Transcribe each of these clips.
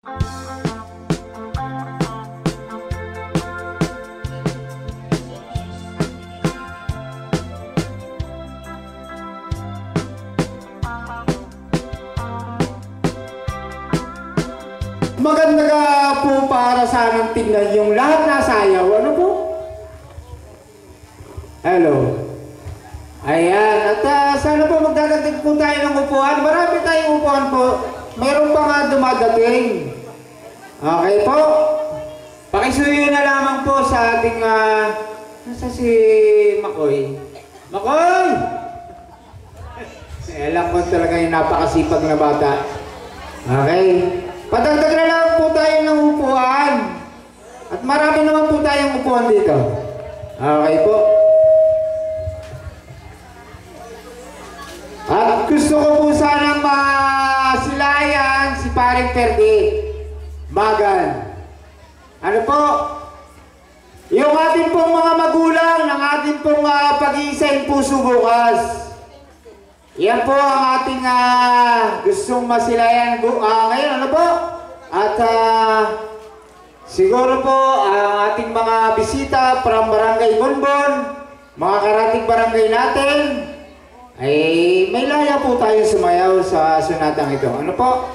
Maganda ka po para sanang tingnan yung lahat na sayaw. Ano po? Hello. Ayan. At sana po magdadating po tayo ng upuan. Marami tayong upuan po. Mayroon pa nga dumadating. Okay po. Pakisuyo na lamang po sa ating... nasa si Makoy? Makoy! Alam ko talaga yung napakasipag na bata. Okay. Padagdag na lang po tayo ng upuan. At marami naman po tayong upuan dito. Okay po. At gusto ko po sanang masilayan si Paring Ferdi Magan. Ano po? Yung ating pong mga magulang ng ating pong pag-iisang puso bukas. Yan po ang ating gustong masilayan ngayon, ano po? At siguro po ang ating mga bisita from Barangay Bonbon, mga karating barangay natin, ay may laya po tayo sumayaw sa sunatang ito. Ano po?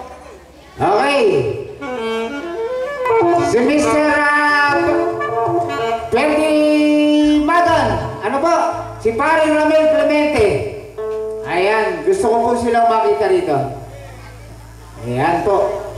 Okay. Si Mr. Ferdi Magan, ano po? Si Paring Ramel Clemente. Ayan, gusto ko po silang makita rito. Ayan po.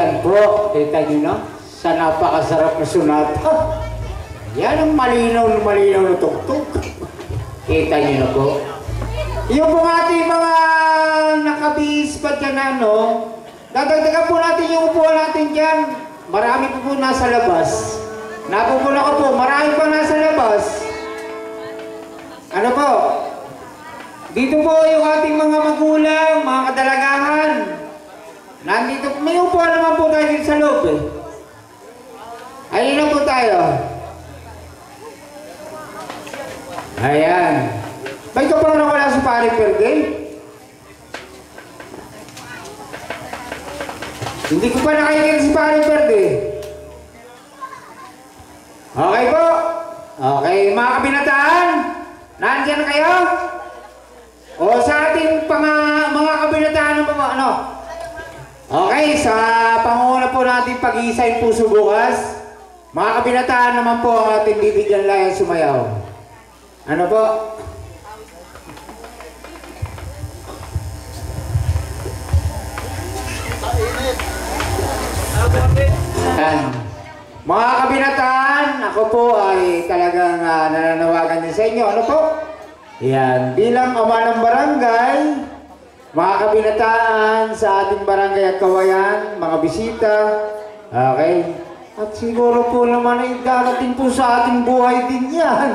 Ayan po, kita nyo na, sa napakasarap na sunata. Yan ang malinaw na tuktok. Kita nyo na po. Yung po ating mga nakabihis pa dyan, dadagdagan po natin yung upuan natin dyan. Marami po nasa labas. Napupuna ko po, marami pa nasa labas. Ano po? Dito po yung ating mga magulang, mga kadalagahan. Nandito, may upuan naman po tayo dito sa loob eh. Ayun na po tayo. Ayan. Ba't ka pa wala si Pare Pergay? Hindi ko pa nakikita si Pare Pergay. Okay po. Okay, mga kabinataan. Nandiyan kayo? O sa ating mga kabinataan ano? Okay, sa panguna po natin pag-iisay puso bukas. Mga kabinataan naman po ang ating bibigyan layan sumayaw. Ano po? Yan. Mga kabinataan, ako po ay talagang nananawagan din sa inyo. Ano po? Yan. Bilang ama ng barangay, mga kabinataan sa ating barangay at kawayan, mga bisita, okay? At siguro po naman ay darating po sa ating buhay din yan.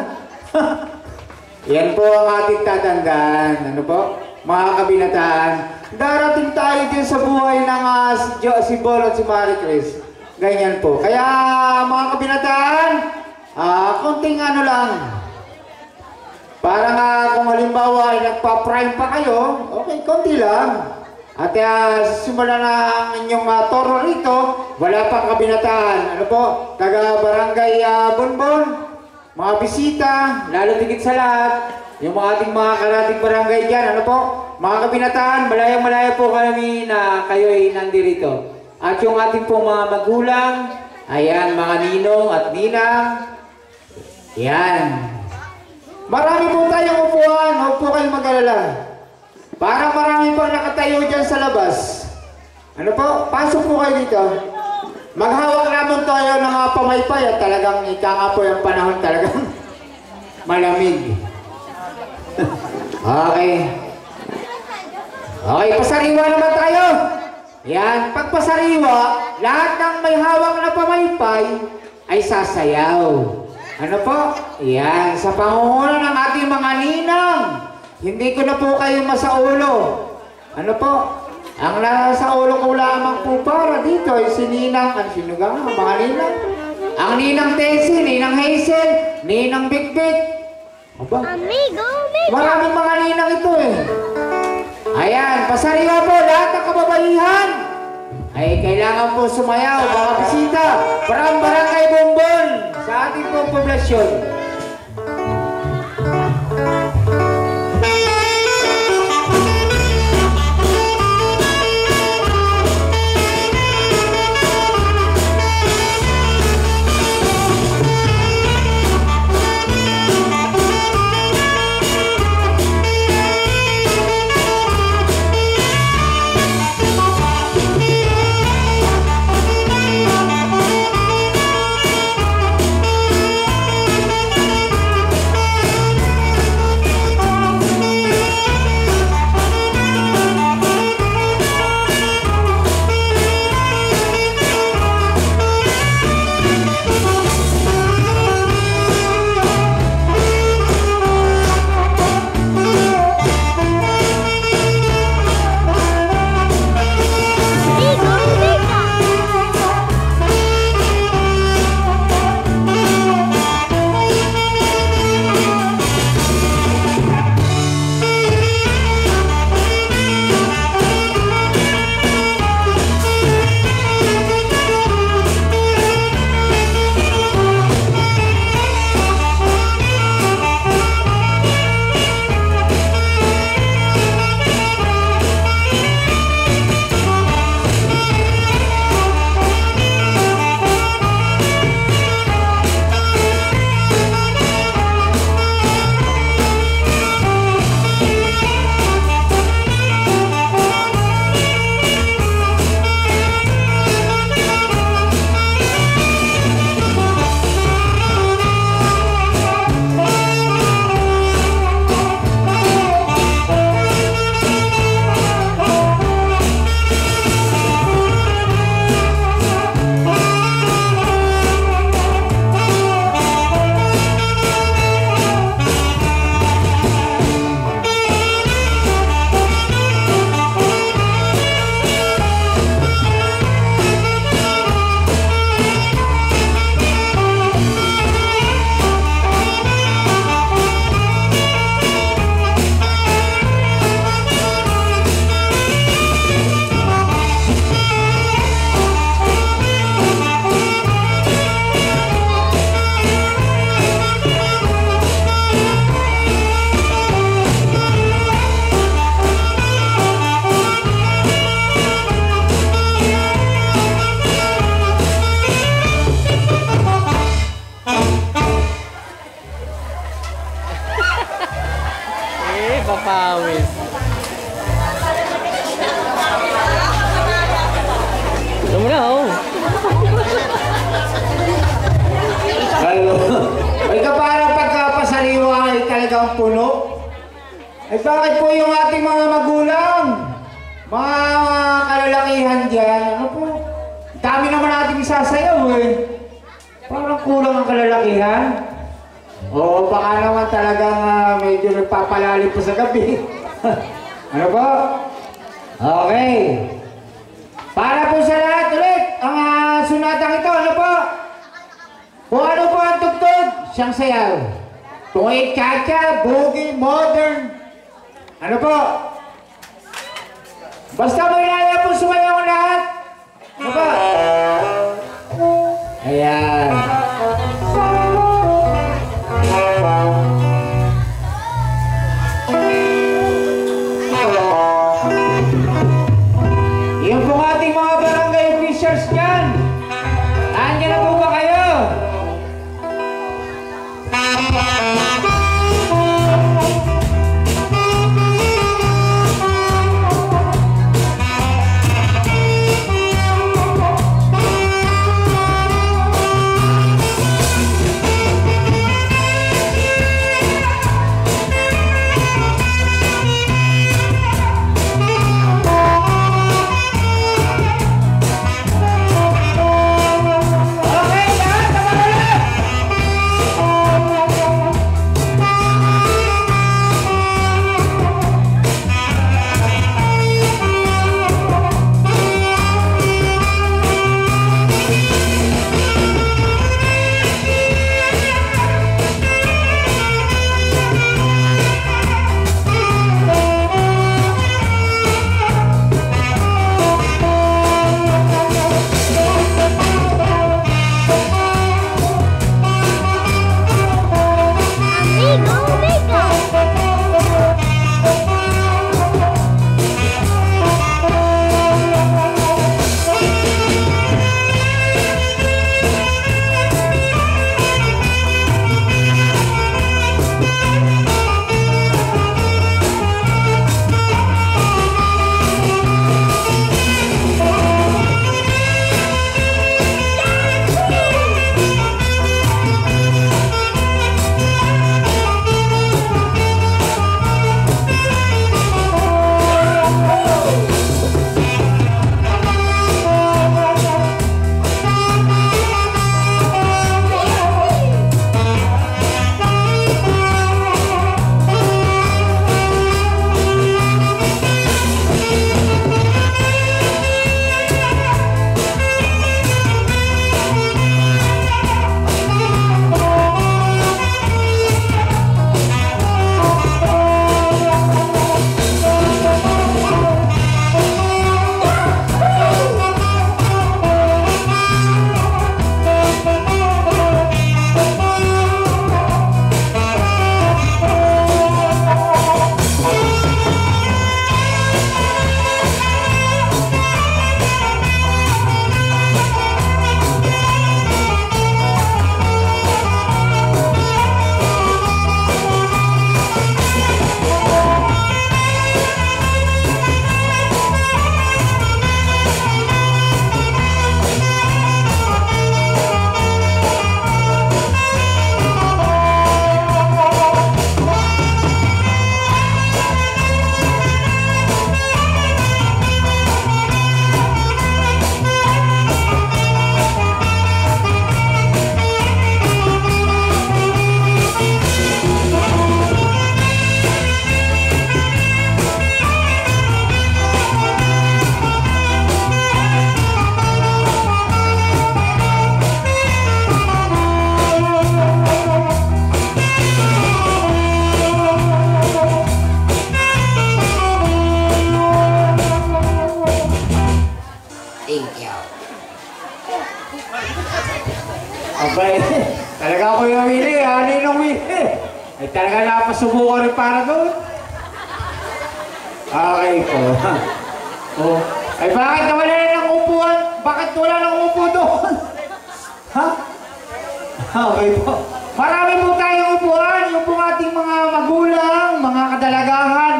Yan po ang ating tatandaan. Ano po? Mga kabinataan, darating tayo din sa buhay ng si Bol at si Marie Chris. Ganyan po. Kaya mga kabinataan, konting ano lang. Parang kung halimbawa ay nagpa-prime pa kayo, okay, konti lang. At simulan na ang inyong toro rito, wala pang kabinataan. Ano po? Taga-barangay Bonbon, mga bisita, lalo tigit sa lahat, yung mga ating mga karating barangay dyan, ano po? Mga kabinataan, malaya-malaya po kami na kayo ay nandirito. At yung ating pong mga magulang, ayan, mga ninong at ninang, yan. Marami po tayong upuan, huwag po kayong mag-alala. Parang marami pang nakatayo dyan sa labas. Ano po? Pasok po kayo dito. Maghawak naman tayo ng mga pamaypay at talagang ika nga po yung panahon talagang malamig. Okay. Okay, pasariwa naman tayo. Yan, pagpasariwa, lahat ng may hawak na pamaypay ay sasayaw. Ano po? Yan, sa pangunguna ng ating mga ninang. Hindi ko na po kayo masaulo. Ano po? Ang nasa ulo ko lamang po para dito ay si Ninang. Ang sinugang, mga ninang. Ang Ninang Tessie, Ninang Hazel, Ninang Big-Big. Aba? Amigo. Maraming mga ninang ito eh. Ayan, pasariwa po lahat ng kababaihan. Ay kailangan po sumayaw, mga bisita. Parang barangay Bonbon sa ating pong poblasyon. Ay ka parang pagkapasariwa ay talagang puno. Ay bakit po yung ating mga magulang, mga kalalakihan dyan, ano po? Dami naman natin isasayaw eh. Parang kulang ang kalalakihan. Oo, baka naman talagang medyo nagpapalalim po sa gabi. Ano po? Okay. Para po sa lahat ulit, ang sunatang ito, ano po? Kung ano po ang tugtog, siyang sayaw. Kung ay cha-cha, boogie, modern. Ano po? Basta may laya po sumayaw lahat. Ano po? Ayan. Yung po ating mga barangay officials dyan. Nandiyan na po ba kayo? Abay, talaga ako yung namili, ano yung namili? Ay talaga napasubukan rin para doon. Okay po. Oh. Ay bakit nawala na ng upuan? Bakit wala ng upo doon? Ha? Okay po. Marami po tayong upuan, yung po ating mga magulang, mga kadalagahan.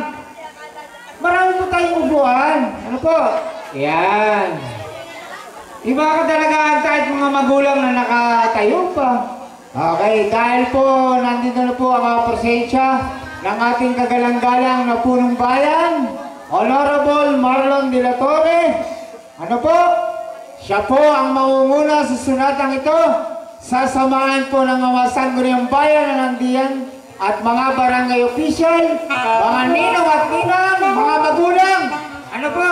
Marami po tayong upuan. Ano po? Yan. Iba ka talaga kahit mga magulang na nakatayo pa. Okay, dahil po nandito na po ang mga presensya ng ating kagalang-galang na punong bayan, Honorable Marlon de la Torre. Ano po? Siya po ang mangunguna sa sunatang ito. Sasamahan po ng mga sangguniang bayan na nandiyan at mga barangay official, mga ninong at ninang, mga magulang. Ano po?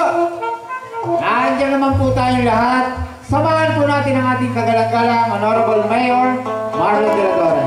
Nandiyan naman po tayong lahat. Samahan po natin ang ating kagalang-galang Honorable Mayor Marlon de la Torre.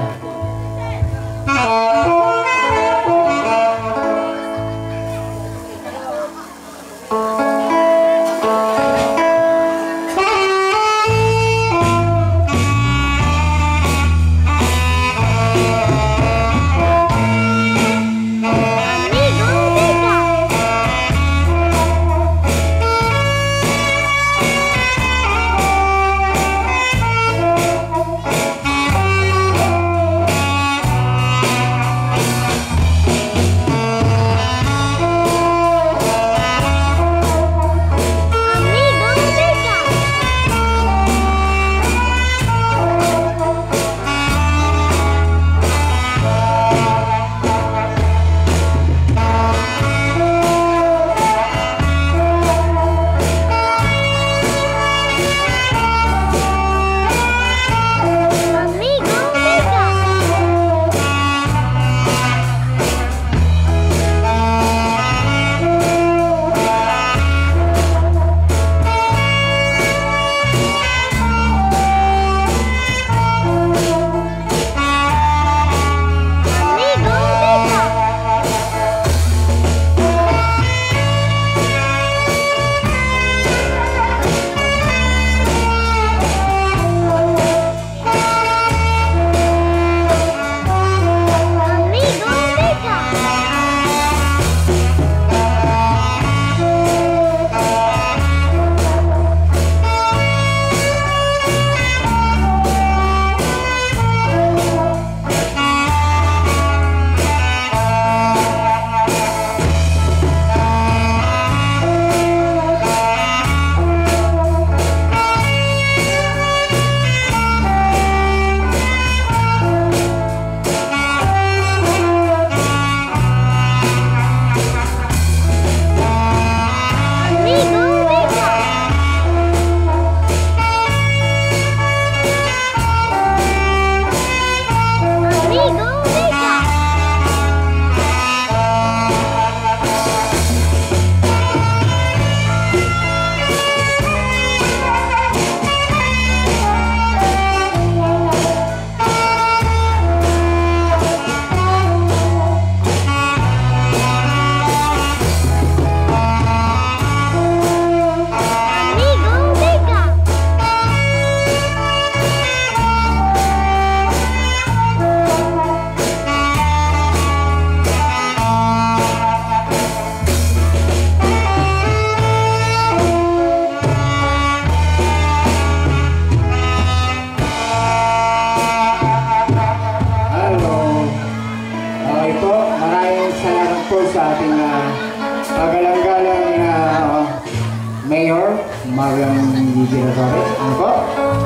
Sa ating kagalang-galang Mayor Marlon de la Torre. Ano po?